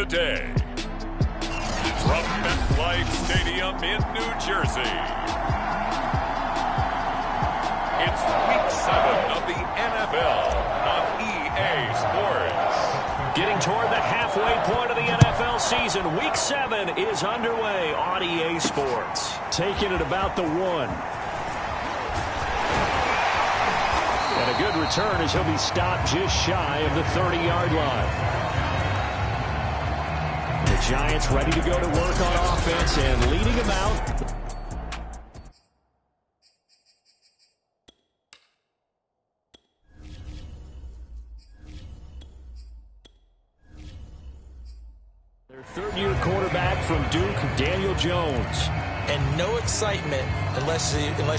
the day. From MetLife Stadium in New Jersey, it's Week 7 of the NFL on EA Sports. Getting toward the halfway point of the NFL season, Week 7 is underway on EA Sports. Taking it about the 1. And a good return as he'll be stopped just shy of the 30-yard line. The Giants ready to go to work on offense and leading them out. Their third-year quarterback from Duke, Daniel Jones. And no excitement unless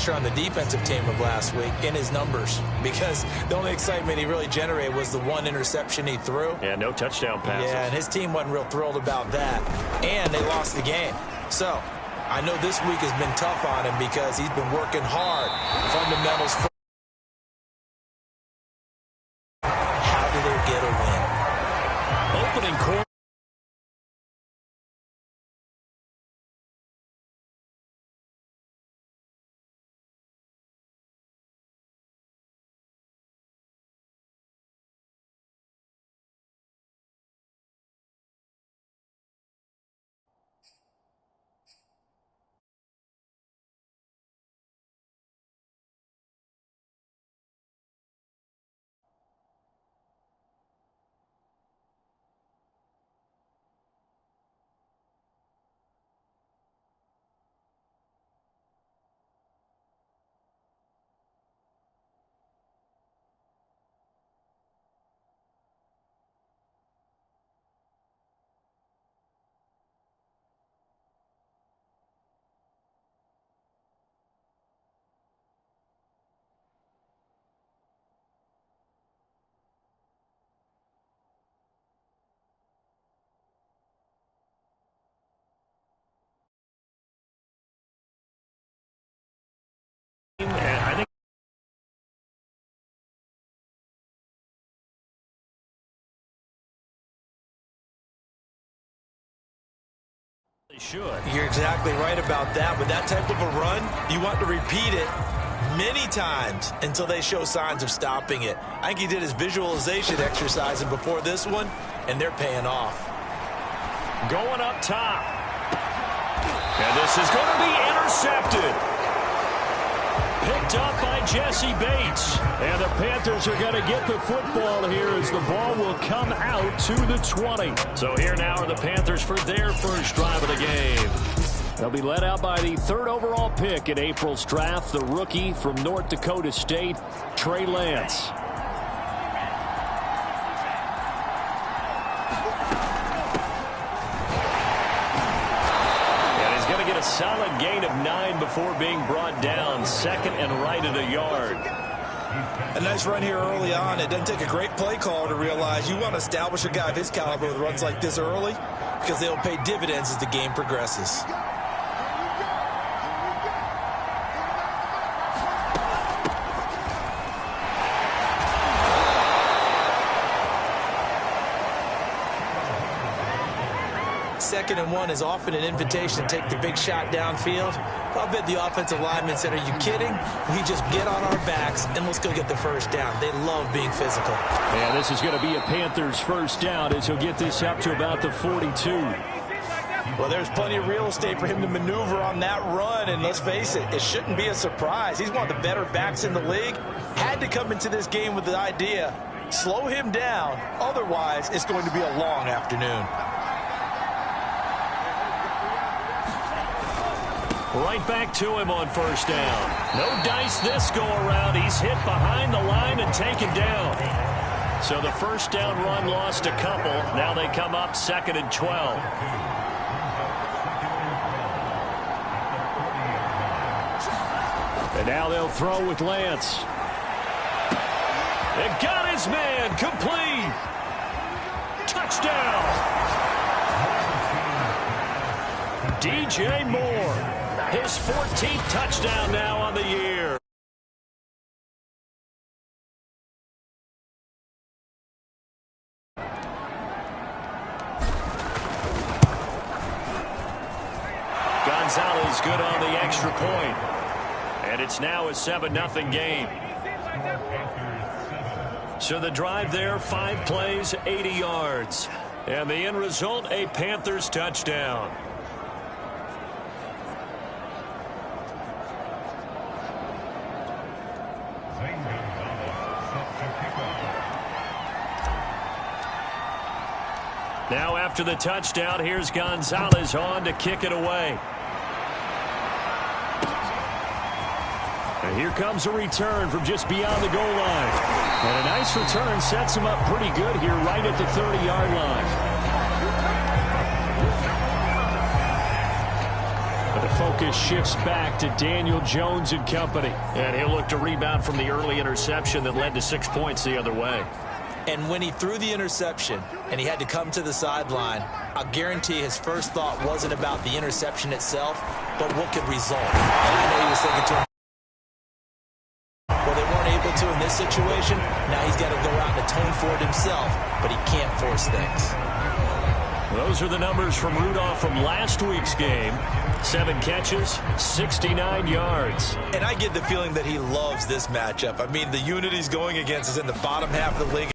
you're on the defensive team of last week in his numbers, because the only excitement he really generated was the one interception he threw. Yeah, no touchdown passes. Yeah, and his team wasn't real thrilled about that. And they lost the game. So I know this week has been tough on him because he's been working hard. Fundamentals. How do they get a win? Opening quarter. And I think they should. You're exactly right about that. With that type of a run, you want to repeat it many times until they show signs of stopping it. I think he did his visualization exercising before this one, and they're paying off. Going up top. And this is going to be intercepted. Picked up by Jesse Bates. And the Panthers are going to get the football here as the ball will come out to the 20. So here now are the Panthers for their first drive of the game. They'll be led out by the 3rd overall pick in April's draft, the rookie from North Dakota State, Trey Lance. Solid gain of 9 before being brought down. Second and right at a yard. A nice run here early on. It doesn't take a great play caller to realize you want to establish a guy of his caliber with runs like this early, because they'll pay dividends as the game progresses. Second and 1 is often an invitation to take the big shot downfield. I'll bet the offensive lineman said, are you kidding? We just get on our backs and let's go get the first down. They love being physical. Yeah, this is going to be a Panthers first down as he'll get this up to about the 42. Well, there's plenty of real estate for him to maneuver on that run, and let's face it, it shouldn't be a surprise. He's one of the better backs in the league. Had to come into this game with the idea, slow him down, otherwise it's going to be a long afternoon. Right back to him on first down. No dice this go-around. He's hit behind the line and taken down. So the first down run lost a couple. Now they come up 2nd and 12. And now they'll throw with Lance. It got his man. Complete. Touchdown. DJ Moore. His 14th touchdown now on the year. Gonzalez good on the extra point. And it's now a 7-0 game. So the drive there, 5 plays, 80 yards. And the end result, a Panthers touchdown. Now after the touchdown, here's Gonzalez on to kick it away. And here comes a return from just beyond the goal line. And a nice return sets him up pretty good here right at the 30-yard line. But the focus shifts back to Daniel Jones and company. And he'll look to rebound from the early interception that led to 6 points the other way. And when he threw the interception and he had to come to the sideline, I'll guarantee his first thought wasn't about the interception itself, but what could result. And I know he was thinking to him, well, they weren't able to in this situation. Now he's got to go out and atone for it himself, but he can't force things. Those are the numbers from Rudolph from last week's game. 7 catches, 69 yards. And I get the feeling that he loves this matchup. I mean, the unit he's going against is in the bottom half of the league.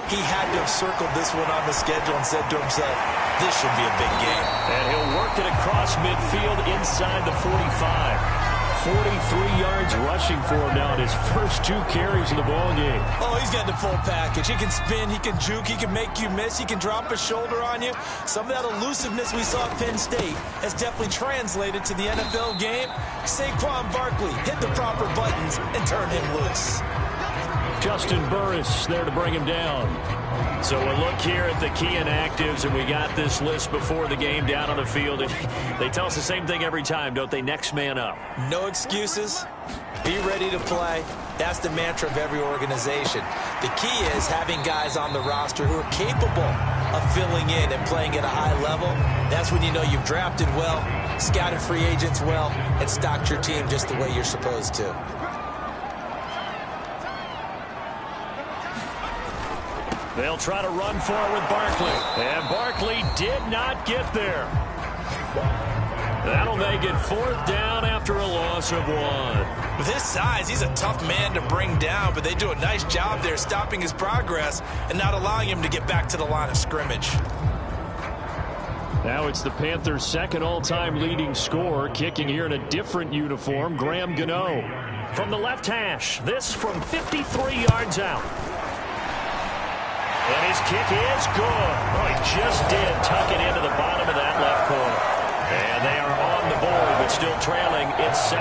He had to have circled this one on the schedule and said to himself, this should be a big game. And he'll work it across midfield inside the 45. 43 yards rushing for him now in his first 2 carries of the ball game. Oh, he's got the full package. He can spin, he can juke, he can make you miss, he can drop a shoulder on you. Some of that elusiveness we saw at Penn State has definitely translated to the NFL game. Saquon Barkley hit the proper buttons and turned him loose. Justin Burris there to bring him down. So we'll look here at the key inactives, and we got this list before the game down on the field. And they tell us the same thing every time, don't they? Next man up. No excuses. Be ready to play. That's the mantra of every organization. The key is having guys on the roster who are capable of filling in and playing at a high level. That's when you know you've drafted well, scouted free agents well, and stocked your team just the way you're supposed to. They'll try to run for it with Barkley. And Barkley did not get there. That'll make it 4th down after a loss of 1. With his size, he's a tough man to bring down, but they do a nice job there stopping his progress and not allowing him to get back to the line of scrimmage. Now it's the Panthers' second all-time leading scorer, kicking here in a different uniform, Graham Gano. From the left hash, this from 53 yards out. And his kick is good. Oh, he just did tuck it into the bottom of that left corner. And they are on the board, but still trailing. It's 7-3.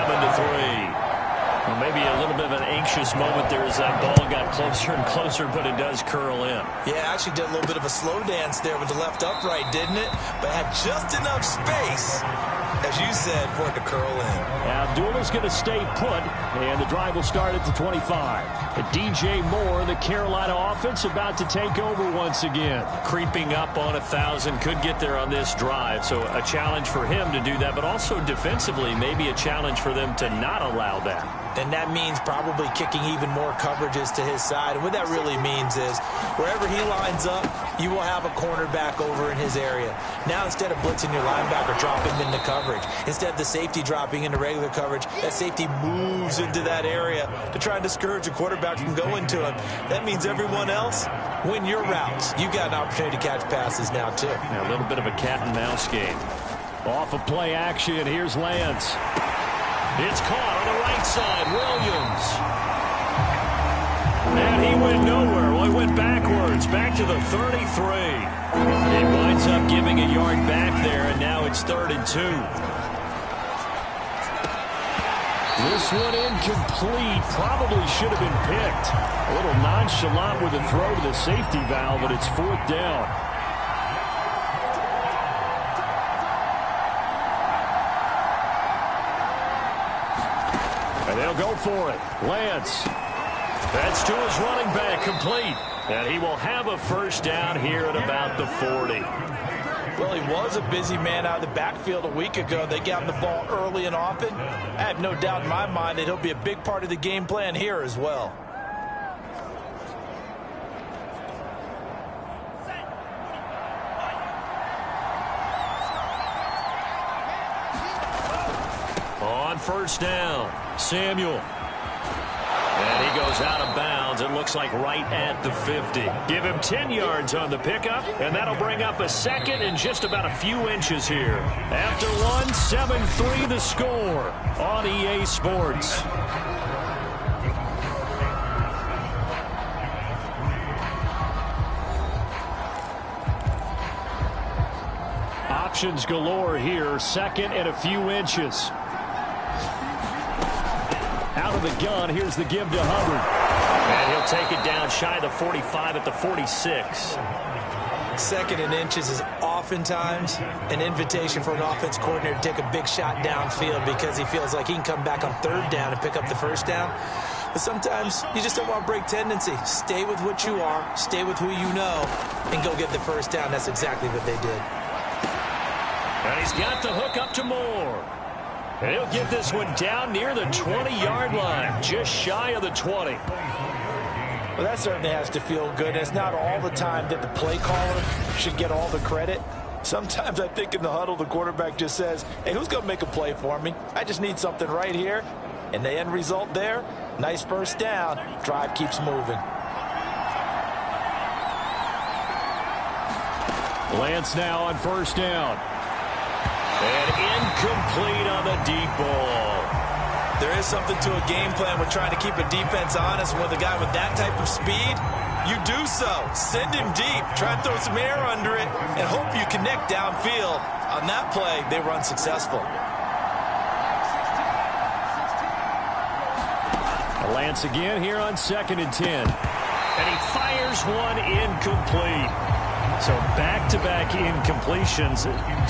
Well, maybe a little bit of an anxious moment there as that ball got closer and closer, but it does curl in. Yeah, actually did a little bit of a slow dance there with the left upright, didn't it? But had just enough space, as you said, for it to curl in. Abdullah's going to stay put, and the drive will start at the 25. DJ Moore, the Carolina offense, about to take over once again. Creeping up on 1,000, could get there on this drive, so a challenge for him to do that, but also defensively, maybe a challenge for them to not allow that. And that means probably kicking even more coverages to his side. And what that really means is wherever he lines up, you will have a cornerback over in his area. Now instead of blitzing your linebacker, drop him into coverage. Instead of the safety dropping into regular coverage, that safety moves into that area to try and discourage a quarterback from going to him. That means everyone else, win your routes. You've got an opportunity to catch passes now too. Yeah, a little bit of a cat and mouse game. Off of play action, here's Lance. It's caught on the right side, Williams. And he went nowhere. Well, he went backwards, back to the 33. He winds up giving a yard back there, and now it's 3rd and 2. This one incomplete. Probably should have been picked. A little nonchalant with a throw to the safety valve, but it's 4th down. And they'll go for it. Lance. That's to his running back, complete. And he will have a 1st down here at about the 40. Well, he was a busy man out of the backfield a week ago. They got him the ball early and often. I have no doubt in my mind that he'll be a big part of the game plan here as well. first down. Samuel. And he goes out of bounds, it looks like right at the 50. Give him 10 yards on the pickup, and that'll bring up a second and just about a few inches here. After one, 7-3 the score on EA Sports. Options galore here, second and a few inches. Out of the gun, here's the give to Hubbard. And he'll take it down shy of the 45 at the 46. Second and inches is oftentimes an invitation for an offense coordinator to take a big shot downfield because he feels like he can come back on third down and pick up the first down. But sometimes you just don't want to break tendency. Stay with what you are, stay with who you know, and go get the first down. That's exactly what they did. And he's got the hook up to Moore. And he'll get this one down near the 20-yard line, just shy of the 20. Well, that certainly has to feel good. It's not all the time that the play caller should get all the credit. Sometimes I think in the huddle, the quarterback just says, hey, who's going to make a play for me? I just need something right here. And the end result there, nice first down. Drive keeps moving. Lance now on first down. And incomplete on the deep ball. There is something to a game plan with trying to keep a defense honest. With a guy with that type of speed, you do so. Send him deep. Try and throw some air under it and hope you connect downfield. On that play, they were unsuccessful. Lance again here on 2nd and 10. And he fires one incomplete. So back-to-back incompletions.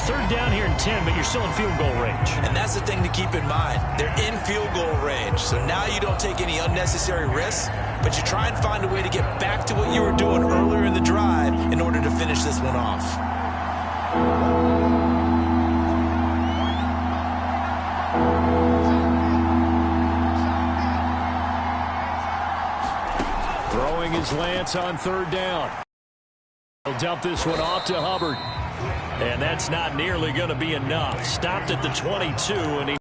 Third down here in 10, but you're still in field goal range. And that's the thing to keep in mind. They're in field goal range. So now you don't take any unnecessary risks, but you try and find a way to get back to what you were doing earlier in the drive in order to finish this one off. Throwing is Lance on third down. He'll dump this one off to Hubbard. And that's not nearly going to be enough. Stopped at the 22, and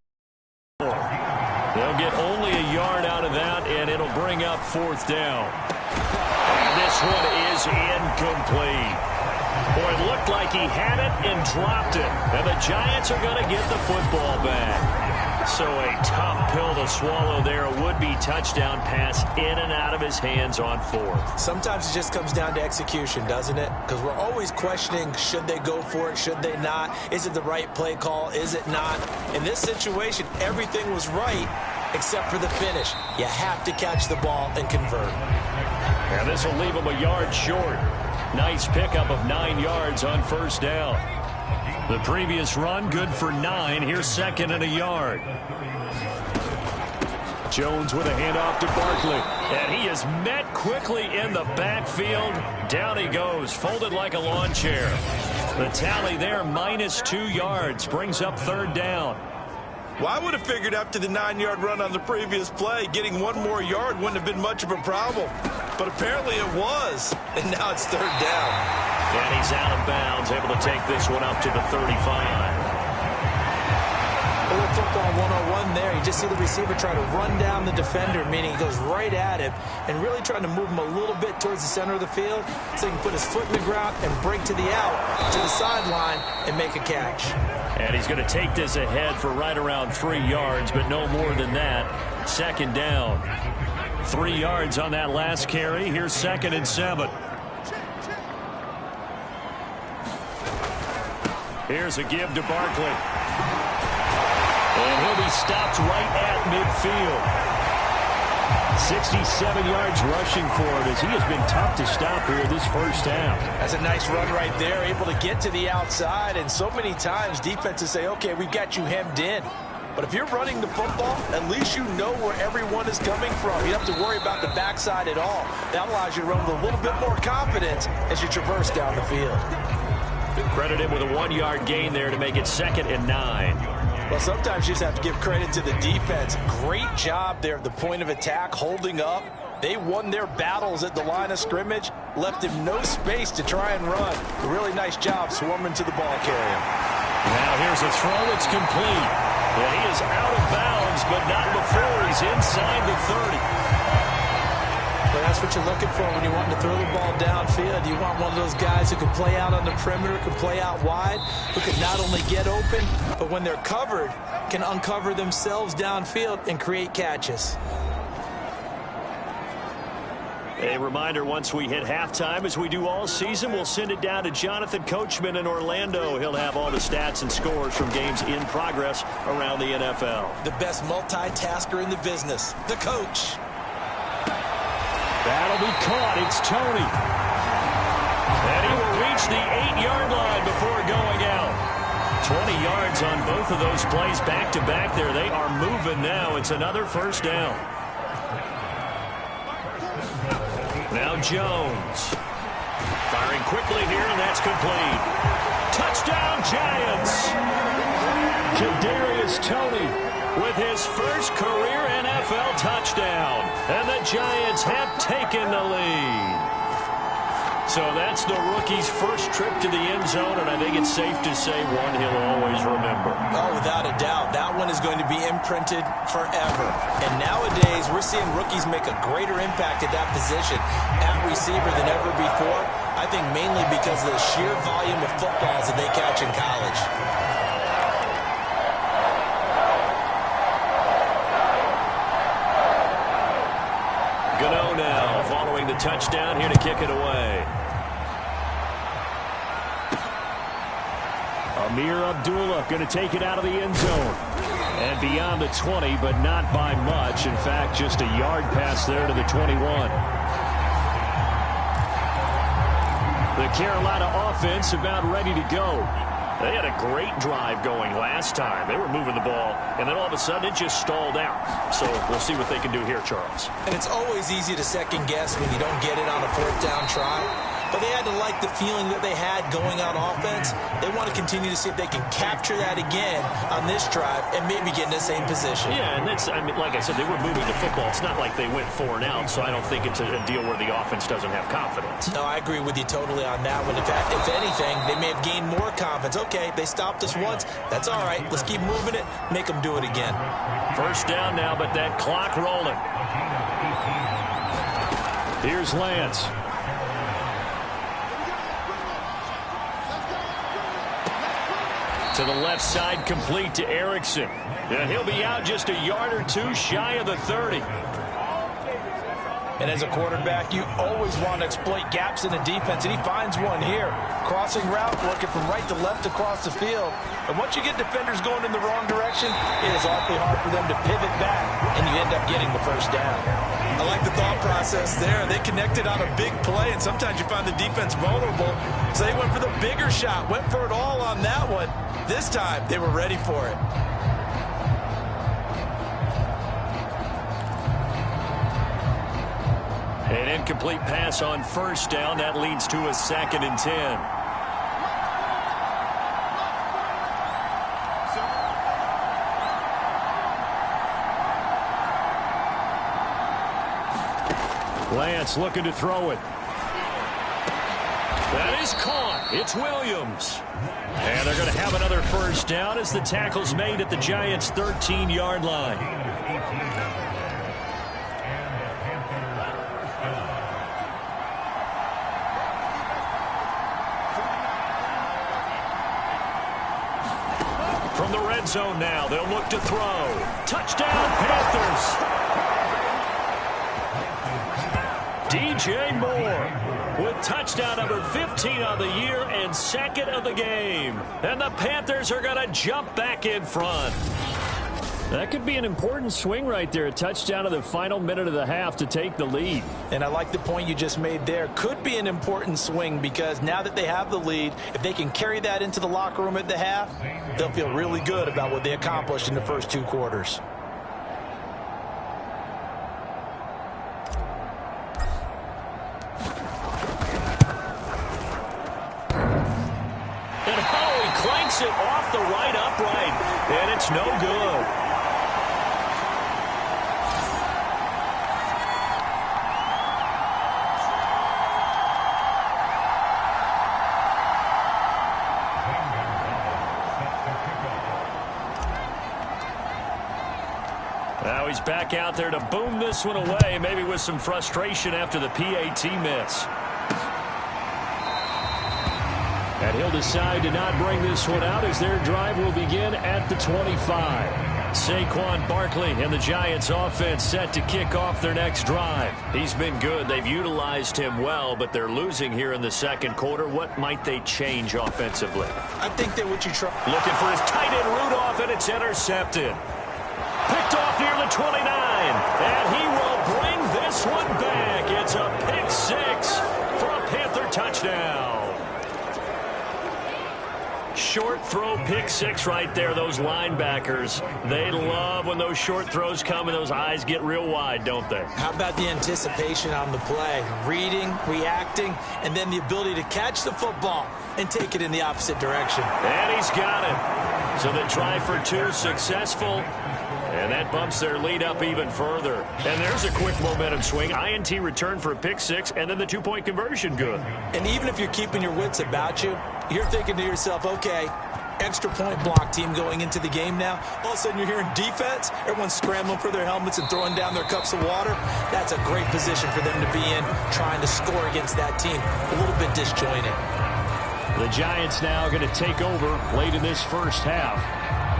they'll get only a yard out of that, and it'll bring up fourth down. And this one is incomplete. Boy, it looked like he had it and dropped it. And the Giants are going to get the football back. So a tough pill to swallow there. A would-be touchdown pass in and out of his hands on fourth. Sometimes it just comes down to execution, doesn't it? Because we're always questioning, should they go for it, should they not? Is it the right play call, is it not? In this situation, everything was right except for the finish. You have to catch the ball and convert. And this will leave him a yard short. Nice pickup of 9 yards on first down. The previous run, good for 9. Here's second and a yard. Jones with a handoff to Barkley. And he is met quickly in the backfield. Down he goes, folded like a lawn chair. The tally there, -2 yards, brings up third down. Well, I would have figured after the 9-yard run on the previous play, getting one more yard wouldn't have been much of a problem. But apparently it was. And now it's third down. And he's out of bounds, able to take this one up to the 35. A little football 101 there. You just see the receiver try to run down the defender, meaning he goes right at him and really trying to move him a little bit towards the center of the field so he can put his foot in the ground and break to the out, to the sideline, and make a catch. And he's going to take this ahead for right around 3 yards, but no more than that. Second down. 3 yards on that last carry. Here's 2nd and 7. Here's a give to Barkley. And he'll be stopped right at midfield. 67 yards rushing for him as he has been tough to stop here this first half. That's a nice run right there, able to get to the outside. And so many times defenses say, okay, we've got you hemmed in. But if you're running the football, at least you know where everyone is coming from. You don't have to worry about the backside at all. That allows you to run with a little bit more confidence as you traverse down the field. Credit him with a 1-yard gain there to make it 2nd and 9. Well, sometimes you just have to give credit to the defense. Great job there at the point of attack, holding up. They won their battles at the line of scrimmage, left him no space to try and run. A really nice job swarming to the ball carrier. Now here's a throw that's complete. And he is out of bounds, but not before he's inside the 30. Well, that's what you're looking for when you want to throw the ball downfield. You want one of those guys who can play out on the perimeter, can play out wide, who can not only get open, but when they're covered, can uncover themselves downfield and create catches. A reminder, once we hit halftime, as we do all season, we'll send it down to Jonathan Coachman in Orlando. He'll have all the stats and scores from games in progress around the NFL. The best multitasker in the business, the coach. That'll be caught. It's Toney. And he will reach the 8-yard line before going out. 20 yards on both of those plays back-to-back there. They are moving now. It's another first down. Now Jones. Firing quickly here, and that's complete. Touchdown, Giants! Kadarius Toney with his first career NFL touchdown. And the Giants have taken the lead. So that's the rookie's first trip to the end zone, and I think it's safe to say one he'll always remember. Oh, without a doubt. That one is going to be imprinted forever. And nowadays, we're seeing rookies make a greater impact at that position at receiver than ever before. I think mainly because of the sheer volume of footballs that they catch in college. Gano now following the touchdown, here to kick it away. Amir Abdullah going to take it out of the end zone. And beyond the 20, but not by much. In fact, just a yard pass there to the 21. The Carolina offense about ready to go. They had a great drive going last time. They were moving the ball, and then all of a sudden it just stalled out. So we'll see what they can do here, Charles. And it's always easy to second guess when you don't get it on a fourth down try. But they had to like the feeling that they had going on offense. They want to continue to see if they can capture that again on this drive and maybe get in the same position. Yeah, and that's, I mean, like I said, they were moving the football. It's not like they went 4 and out, so I don't think it's a deal where the offense doesn't have confidence. No, I agree with you totally on that one. In fact, if anything, they may have gained more confidence. Okay, they stopped us once. That's all right. Let's keep moving it. Make them do it again. First down now, but that clock rolling. Here's Lance. To the left side, complete to Erickson. And he'll be out just a yard or two shy of the 30. And as a quarterback, you always want to exploit gaps in the defense, and he finds one here. Crossing route, working from right to left across the field. And once you get defenders going in the wrong direction, it is awfully hard for them to pivot back, and you end up getting the first down. I like the thought process there. They connected on a big play, and sometimes you find the defense vulnerable. So they went for the bigger shot, went for it all on that one. This time, they were ready for it. An incomplete pass on first down. That leads to a 2nd and 10. Lance looking to throw it. That is caught. It's Williams. And they're going to have another first down as the tackle's made at the Giants' 13-yard line. From the red zone now, they'll look to throw. Touchdown, Panthers. DJ Moore with touchdown number 15 on the year and 2nd of the game. And the Panthers are going to jump back in front. That could be an important swing right there. A touchdown in the final minute of the half to take the lead. And I like the point you just made there. Could be an important swing because now that they have the lead, if they can carry that into the locker room at the half, they'll feel really good about what they accomplished in the first 2 quarters. And Howie clanks it off the right upright, and it's no good. he's back out there to boom this one away, maybe with some frustration after the PAT miss. And he'll decide to not bring this one out as their drive will begin at the 25. Saquon Barkley and the Giants offense set to kick off their next drive. He's been good. They've utilized him well, but they're losing here in the second quarter. What might they change offensively? I think that what you try. Looking for his tight end Rudolph, and it's intercepted. Picked off near the 29, and he will bring this one back. It's a pick six for a Panther touchdown. Short throw pick six right there. Those linebackers, they love when those short throws come and those eyes get real wide, don't they? How about the anticipation on the play? Reading, reacting, and then the ability to catch the football and take it in the opposite direction. And he's got it. So the try for two successful. And that bumps their lead up even further. And there's a quick momentum swing. INT return for a pick six, and then the two-point conversion good. And even if you're keeping your wits about you, you're thinking to yourself, okay, extra point block team going into the game now. All of a sudden you're hearing defense. Everyone's scrambling for their helmets and throwing down their cups of water. That's a great position for them to be in, trying to score against that team. A little bit disjointed. The Giants now going to take over late in this first half.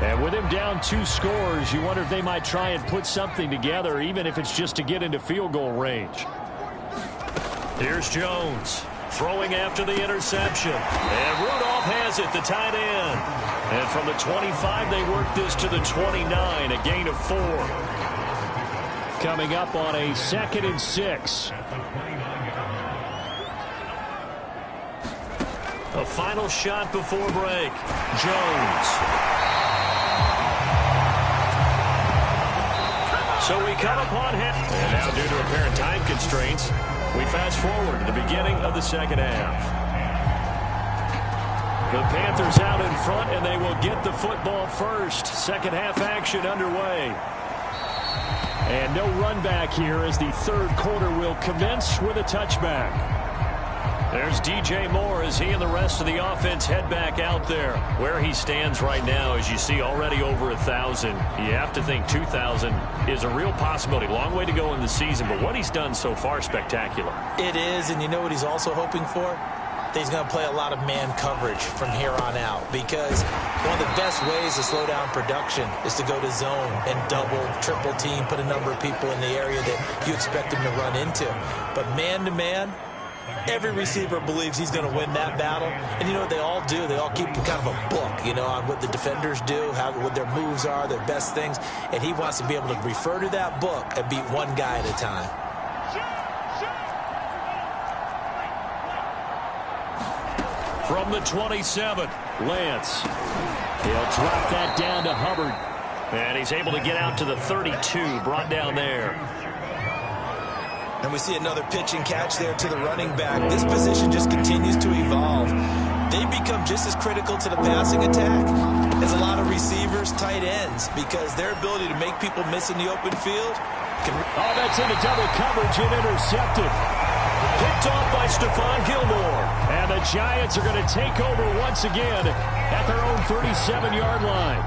And with him down 2 scores, you wonder if they might try and put something together, even if it's just to get into field goal range. Here's Jones throwing after the interception. And Rudolph has it, the tight end. And from the 25, they work this to the 29, a gain of 4. Coming up on a 2nd and 6. A final shot before break. Jones. So we come upon him. And now due to apparent time constraints, we fast forward to the beginning of the second half. The Panthers out in front, and they will get the football first. Second half action underway. And no run back here as the third quarter will commence with a touchback. There's DJ Moore as he and the rest of the offense head back out there. Where he stands right now, as you see, already over 1,000. You have to think 2,000 is a real possibility. Long way to go in the season, but what he's done so far, spectacular. It is, and you know what he's also hoping for? That he's going to play a lot of man coverage from here on out, because one of the best ways to slow down production is to go to zone and double, triple team, put a number of people in the area that you expect him to run into. But man-to-man, every receiver believes he's going to win that battle. And you know what they all do? They all keep kind of a book, you know, on what the defenders do, what their moves are, their best things. And he wants to be able to refer to that book and beat one guy at a time. From the 27, Lance. He'll drop that down to Hubbard. And he's able to get out to the 32, brought down there. And we see another pitch and catch there to the running back. This position just continues to evolve. They become just as critical to the passing attack as a lot of receivers, tight ends, because their ability to make people miss in the open field can... Oh, that's into double coverage and intercepted. Picked off by Stephon Gilmore. And the Giants are going to take over once again at their own 37-yard line.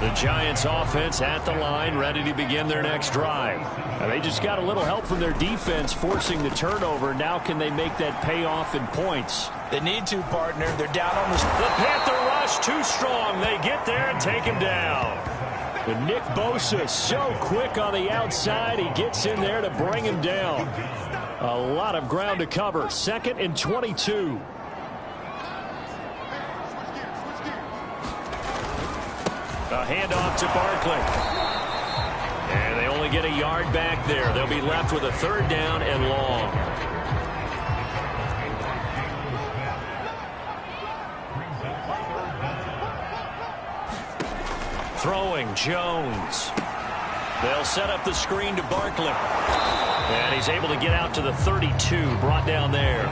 The Giants offense at the line, ready to begin their next drive. And they just got a little help from their defense forcing the turnover. Now can they make that pay off in points? They need to, partner. They're down on the Panther rush too strong. They get there and take him down. But Nick Bosa so quick on the outside. He gets in there to bring him down. A lot of ground to cover. 2nd and 22. A handoff to Barkley. And they only get a yard back there. They'll be left with a 3rd down and long. Throwing, Jones. They'll set up the screen to Barkley. And he's able to get out to the 32, brought down there.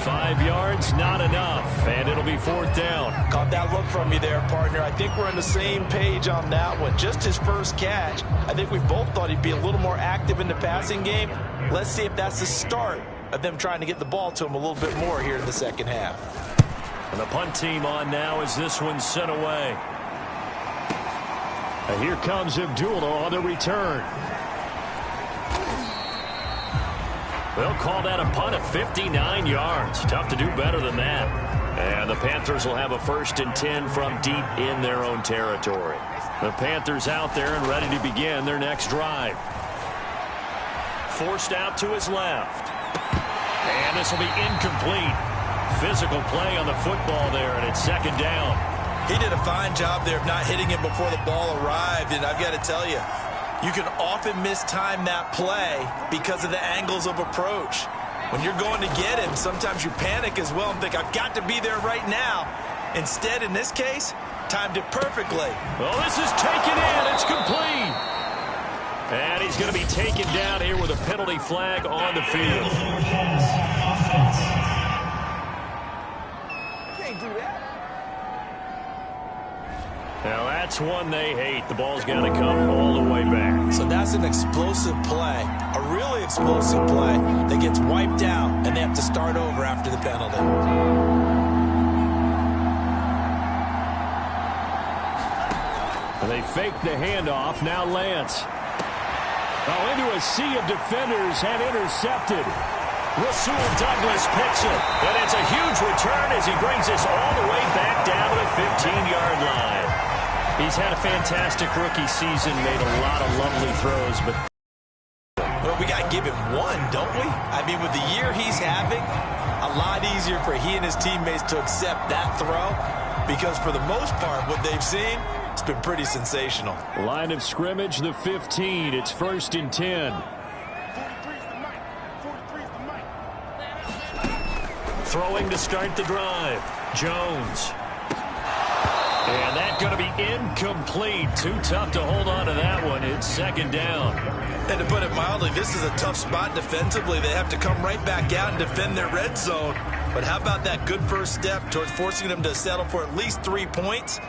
5 yards, not enough, and it'll be 4th down. Caught that look from you there, partner. I think we're on the same page on that one. Just his first catch. I think we both thought he'd be a little more active in the passing game. Let's see if that's the start of them trying to get the ball to him a little bit more here in the second half. And the punt team on now as this one's sent away. And here comes Abdullah on the return. They'll call that a punt of 59 yards. Tough to do better than that. And the Panthers will have a 1st and 10 from deep in their own territory. The Panthers out there and ready to begin their next drive. Forced out to his left. And this will be incomplete. Physical play on the football there, and it's 2nd down. He did a fine job there of not hitting him before the ball arrived, and I've got to tell you, you can often mistime that play because of the angles of approach. When you're going to get him, sometimes you panic as well and think, I've got to be there right now. Instead, in this case, timed it perfectly. Well, this is taken in. It's complete. And he's going to be taken down here with a penalty flag on the field. Can't do that. Now, that's one they hate. The ball's got to come all the way back. So that's an explosive play, a really explosive play that gets wiped out, and they have to start over after the penalty. They fake the handoff. Now Lance. Oh, into a sea of defenders and intercepted. Rasul Douglas picks it. And it's a huge return as he brings this all the way back down to the 15-yard line. He's had a fantastic rookie season, made a lot of lovely throws, but well, we got to give him one, don't we? I mean, with the year he's having, a lot easier for he and his teammates to accept that throw because for the most part, what they've seen, it's been pretty sensational. Line of scrimmage, the 15. It's 1st and 10. Throwing to start the drive. Jones. And that's going to be incomplete. Too tough to hold on to that one. It's 2nd down. And to put it mildly, this is a tough spot defensively. They have to come right back out and defend their red zone. But how about that good first step towards forcing them to settle for at least 3 points?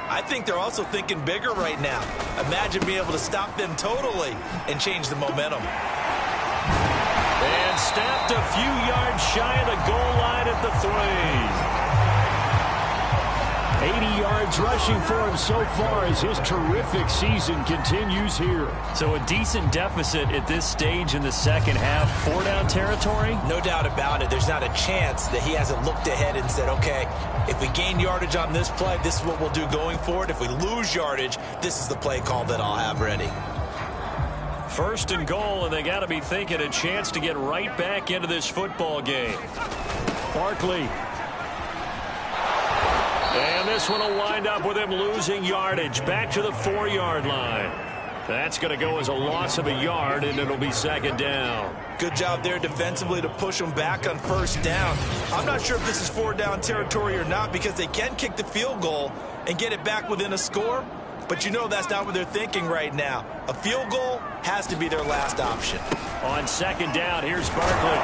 I think they're also thinking bigger right now. Imagine being able to stop them totally and change the momentum. And stopped a few yards shy of the goal line at the 3. 80 yards rushing for him so far as his terrific season continues here. So a decent deficit at this stage in the second half. 4-down territory? No doubt about it. There's not a chance that he hasn't looked ahead and said, okay, if we gain yardage on this play, this is what we'll do going forward. If we lose yardage, this is the play call that I'll have ready. 1st and goal, and they got to be thinking a chance to get right back into this football game. Barkley. And this one will wind up with him losing yardage back to the 4-yard line. That's going to go as a loss of a yard, and it'll be 2nd down. Good job there defensively to push them back on 1st down. I'm not sure if this is 4-down territory or not because they can kick the field goal and get it back within a score. But you know that's not what they're thinking right now. A field goal has to be their last option. On 2nd down, here's Barkley.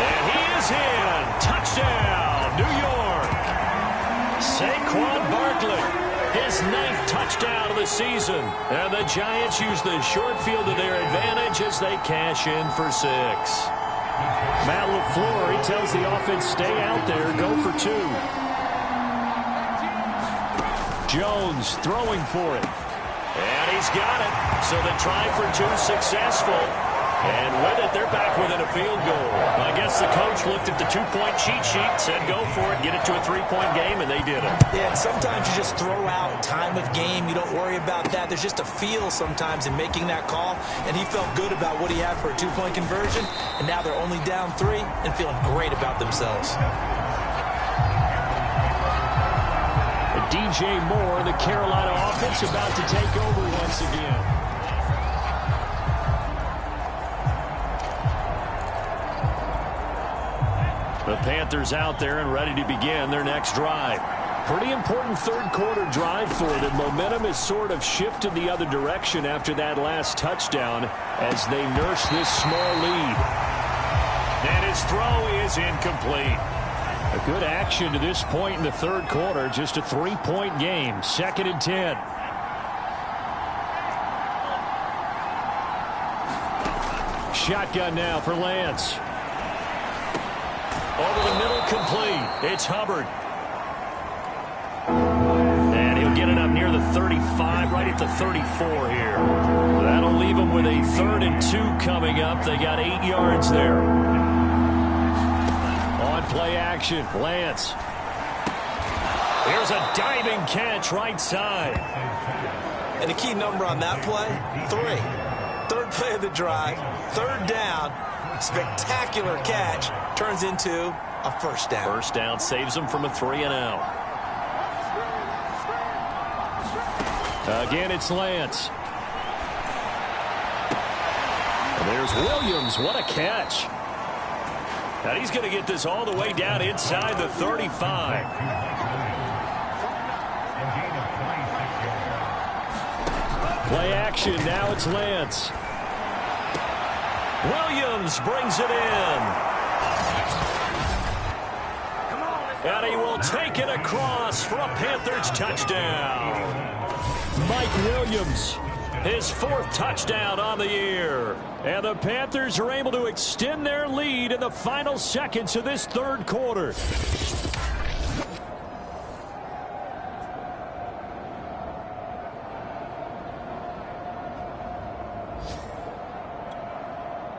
And he is in. Touchdown, New York. Saquon Barkley, his 9th touchdown of the season. And the Giants use the short field to their advantage as they cash in for 6. Matt LaFleur, he tells the offense, stay out there, go for 2. Jones throwing for it. And he's got it. So the try for 2 successful. And with it, they're back within a field goal. I guess the coach looked at the 2-point cheat sheet, said go for it, get it to a 3-point game, and they did it. Yeah, and sometimes you just throw out time of game. You don't worry about that. There's just a feel sometimes in making that call, and he felt good about what he had for a 2-point conversion, and now they're only down 3 and feeling great about themselves. DJ Moore, the Carolina offense, about to take over once again. The Panthers out there and ready to begin their next drive. Pretty important 3rd quarter drive for them. Momentum has sort of shifted the other direction after that last touchdown as they nurse this small lead. And his throw is incomplete. A good action to this point in the 3rd quarter. Just a 3-point game. 2nd and 10. Shotgun now for Lance. Over the middle, complete. It's Hubbard. And he'll get it up near the 35, right at the 34 here. That'll leave them with a 3rd and 2 coming up. They got 8 yards there. On play action, Lance. Here's a diving catch right side. And the key number on that play, 3. 3rd play of the drive, 3rd down, spectacular catch, turns into a 1st down. 1st down saves them from a 3-and-out. Again, it's Lance. And there's Williams. What a catch. And he's going to get this all the way down inside the 35. Play action. Now it's Lance. Williams brings it in. And he will take it across for a Panthers touchdown. Mike Williams, his 4th touchdown on the year. And the Panthers are able to extend their lead in the final seconds of this 3rd quarter.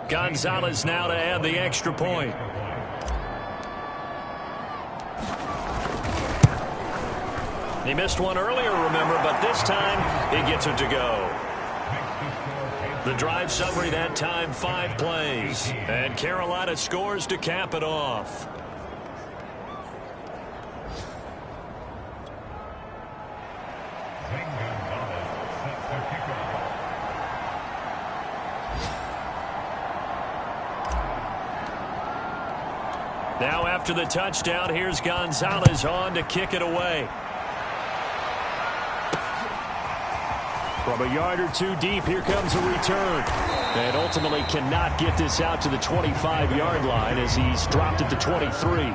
Gonzalez now to add the extra point. He missed one earlier, remember, but this time he gets it to go. The drive summary that time, 5 plays. And Carolina scores to cap it off. Now after the touchdown, here's Gonzalez on to kick it away. From a yard or 2 deep, here comes a return. And ultimately cannot get this out to the 25-yard line as he's dropped at the 23.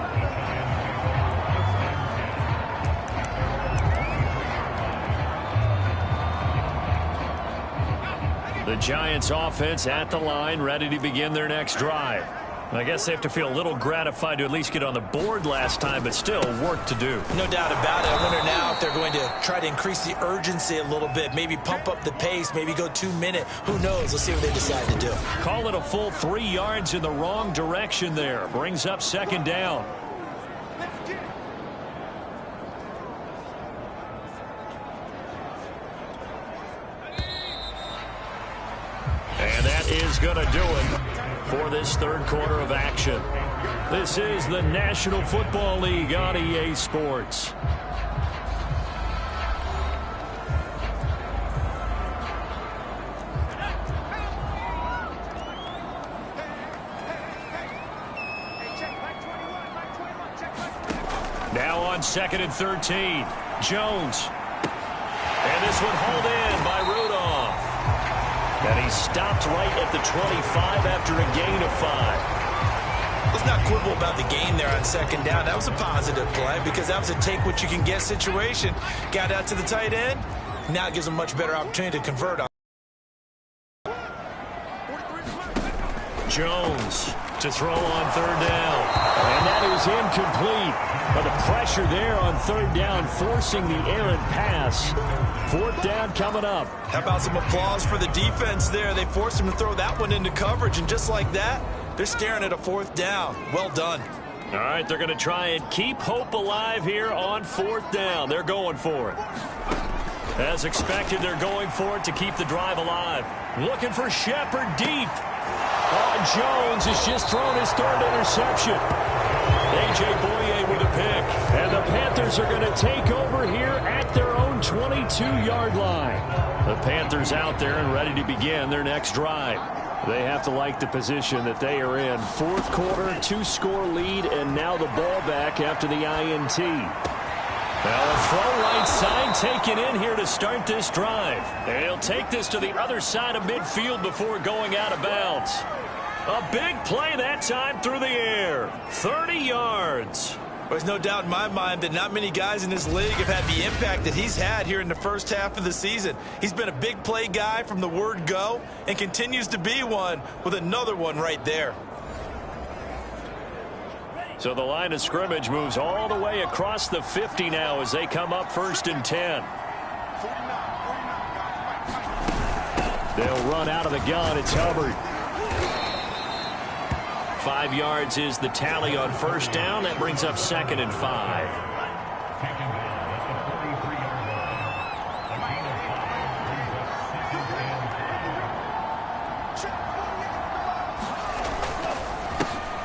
The Giants offense at the line, ready to begin their next drive. I guess they have to feel a little gratified to at least get on the board last time, but still work to do. No doubt about it. I wonder now if they're going to try to increase the urgency a little bit, maybe pump up the pace, maybe go 2-minute. Who knows? Let's see what they decide to do. Call it a full 3 yards in the wrong direction there. Brings up 2nd down. And that is going to do it for this 3rd quarter of action. This is the National Football League on EA Sports. Now on 2nd and 13, Jones. And this one hauled in by Rudolph. And he stopped right at the 25 after a gain of 5. Let's not quibble about the gain there on 2nd down. That was a positive play because that was a take-what-you-can-get situation. Got out to the tight end. Now it gives them a much better opportunity to convert on. Jones to throw on 3rd down. And that is incomplete. But the pressure there on 3rd down, forcing the errant pass. 4th down coming up. How about some applause for the defense there? They forced him to throw that one into coverage, and just like that, they're staring at a 4th down. Well done. All right, they're going to try and keep hope alive here on 4th down. They're going for it. As expected, they're going for it to keep the drive alive. Looking for Shepard deep. Jones has just thrown his 3rd interception. A.J. Bouye with a pick. And the Panthers are going to take over here at their own 22-yard line. The Panthers out there and ready to begin their next drive. They have to like the position that they are in. 4th quarter, 2-score lead, and now the ball back after the INT. Well, a throw right side taken in here to start this drive. And he'll take this to the other side of midfield before going out of bounds. A big play that time through the air. 30 yards. There's no doubt in my mind that not many guys in this league have had the impact that he's had here in the first half of the season. He's been a big play guy from the word go and continues to be one with another one right there. So the line of scrimmage moves all the way across the 50 now as they come up 1st and 10. They'll run out of the gun. It's Hubbard. 5 yards is the tally on first down. That brings up 2nd and 5.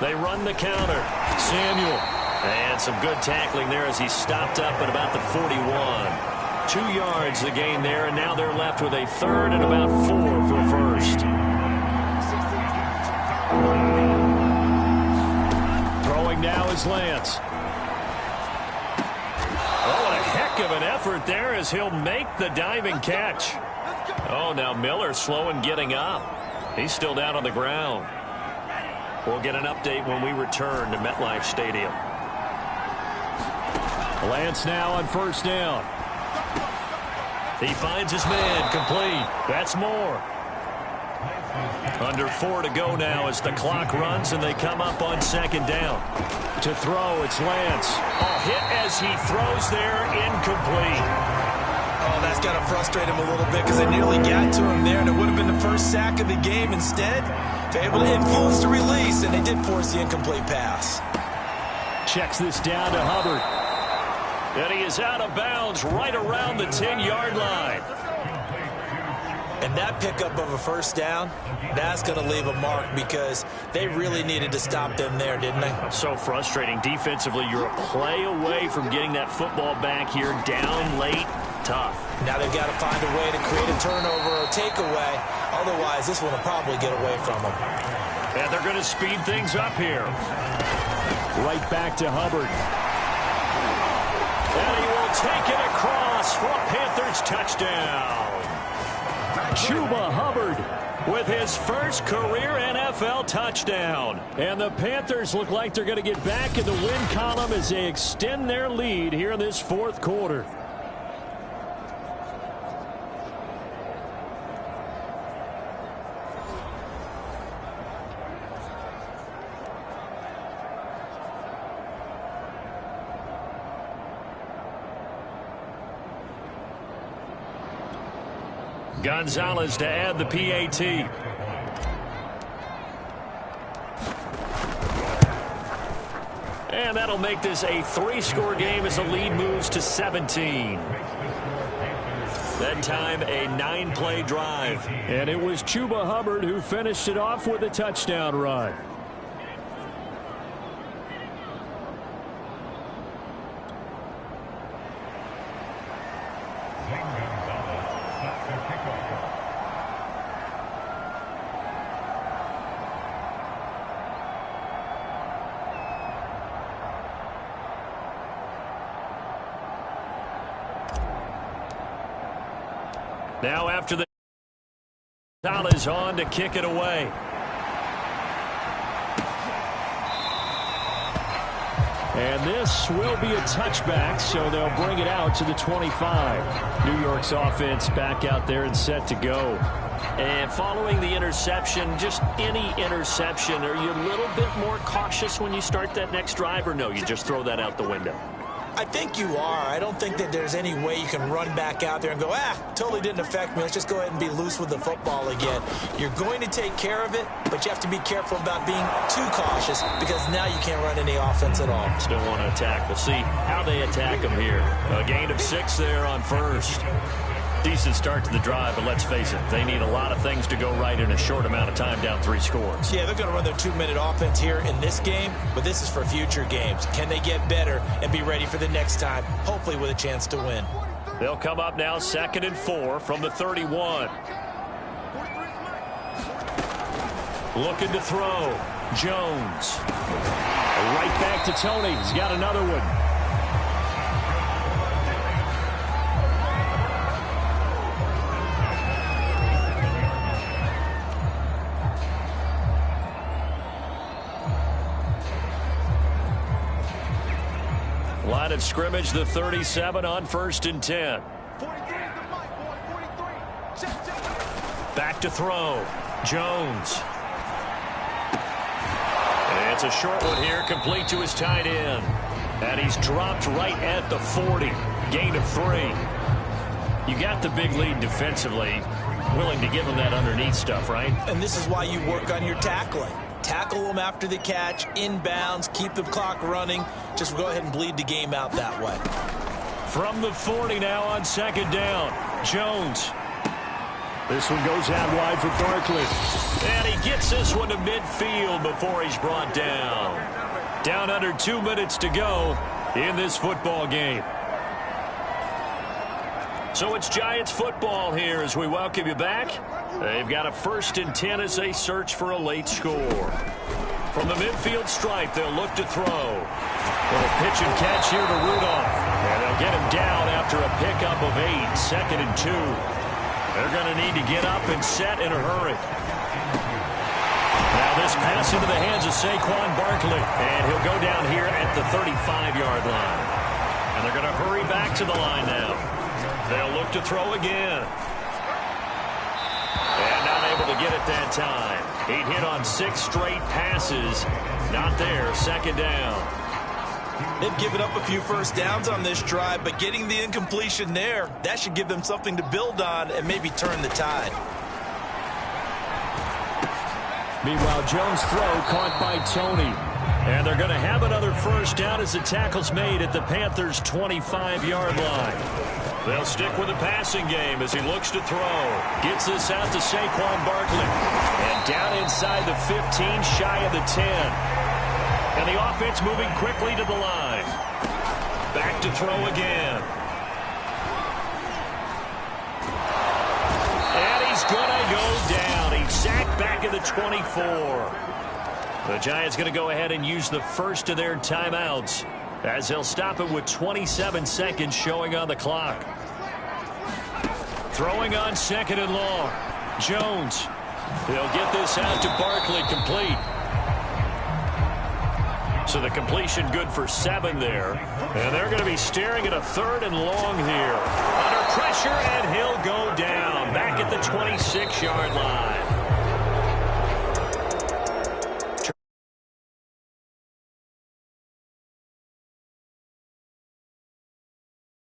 They run the counter. Samuel. And some good tackling there as he stopped up at about the 41. 2 yards the gain there, and now they're left with a 3rd and about 4 for first. Throwing now is Lance. Oh, what a heck of an effort there as he'll make the diving catch. Oh, now Miller slow in getting up. He's still down on the ground. We'll get an update when we return to MetLife Stadium. Lance now on first down. He finds his man, complete. That's Moore. Under 4 to go now as the clock runs and they come up on 2nd down. To throw, it's Lance. Oh, hit as he throws there, incomplete. Oh, that's got to frustrate him a little bit because they nearly got to him there, and it would have been the first sack of the game. Instead, they're able to influence the release, and they did force the incomplete pass. Checks this down to Hubbard. And he is out of bounds right around the 10-yard line. And that pickup of a first down, that's going to leave a mark because they really needed to stop them there, didn't they? So frustrating. Defensively, you're a play away from getting that football back here. Down late, tough. Now they've got to find a way to create a turnover or takeaway. Otherwise, this one will probably get away from them. And they're going to speed things up here. Right back to Hubbard. And he will take it across for a Panthers touchdown. Chuba Hubbard with his first career NFL touchdown. And the Panthers look like they're going to get back in the win column as they extend their lead here in this 4th quarter. Gonzalez to add the PAT. And that'll make this a 3-score game as the lead moves to 17. That time a 9-play drive. And it was Chuba Hubbard who finished it off with a touchdown run. Now after the foul is on to kick it away. And this will be a touchback, so they'll bring it out to the 25. New York's offense back out there and set to go. And following the interception, just any interception, are you a little bit more cautious when you start that next drive, or no, you just throw that out the window? I think you are. I don't think that there's any way you can run back out there and go, totally didn't affect me. Let's just go ahead and be loose with the football again. You're going to take care of it, but you have to be careful about being too cautious because now you can't run any offense at all. Still want to attack. We'll see how they attack them here. A gain of 6 there on first. Decent start to the drive, but let's face it, they need a lot of things to go right in a short amount of time down 3 scores. Yeah, they're going to run their 2-minute offense here in this game, but this is for future games. Can they get better and be ready for the next time, hopefully with a chance to win? They'll come up now 2nd and 4 from the 31. Looking to throw. Jones. Right back to Tony. He's got another one. Line of scrimmage, the 37 on 1st and 10. Back to throw. Jones. And it's a short one here, complete to his tight end. And he's dropped right at the 40. Gain of 3. You got the big lead defensively. Willing to give them that underneath stuff, right? And this is why you work on your tackling. Tackle them after the catch, inbounds, keep the clock running. Just go ahead and bleed the game out that way. From the 40 now on second down. Jones. This one goes out wide for Barkley. And he gets this one to midfield before he's brought down. Down under 2 minutes to go in this football game. So it's Giants football here as we welcome you back. They've got a 1st and 10 as they search for a late score. From the midfield stripe, they'll look to throw. Little pitch and catch here to Rudolph. And they'll get him down after a pickup of 8, 2nd and 2. They're going to need to get up and set in a hurry. Now this pass into the hands of Saquon Barkley. And he'll go down here at the 35-yard line. And they're going to hurry back to the line now. They'll look to throw again. And not able to get it that time. He'd hit on 6 straight passes. Not there, 2nd down. They've given up a few first downs on this drive, but getting the incompletion there, that should give them something to build on and maybe turn the tide. Meanwhile, Jones' throw caught by Tony. And they're going to have another first down as the tackle's made at the Panthers' 25-yard line. They'll stick with the passing game as he looks to throw. Gets this out to Saquon Barkley. And down inside the 15, shy of the 10. And the offense moving quickly to the line. Back to throw again. And he's going to go down. He's sacked back at the 24. The Giants going to go ahead and use the first of their timeouts as they'll stop it with 27 seconds showing on the clock. Throwing on 2nd and long. Jones. They'll get this out to Barkley, complete. So the completion good for 7 there. And they're going to be staring at a 3rd and long here. Under pressure, and he'll go down. Back at the 26-yard line.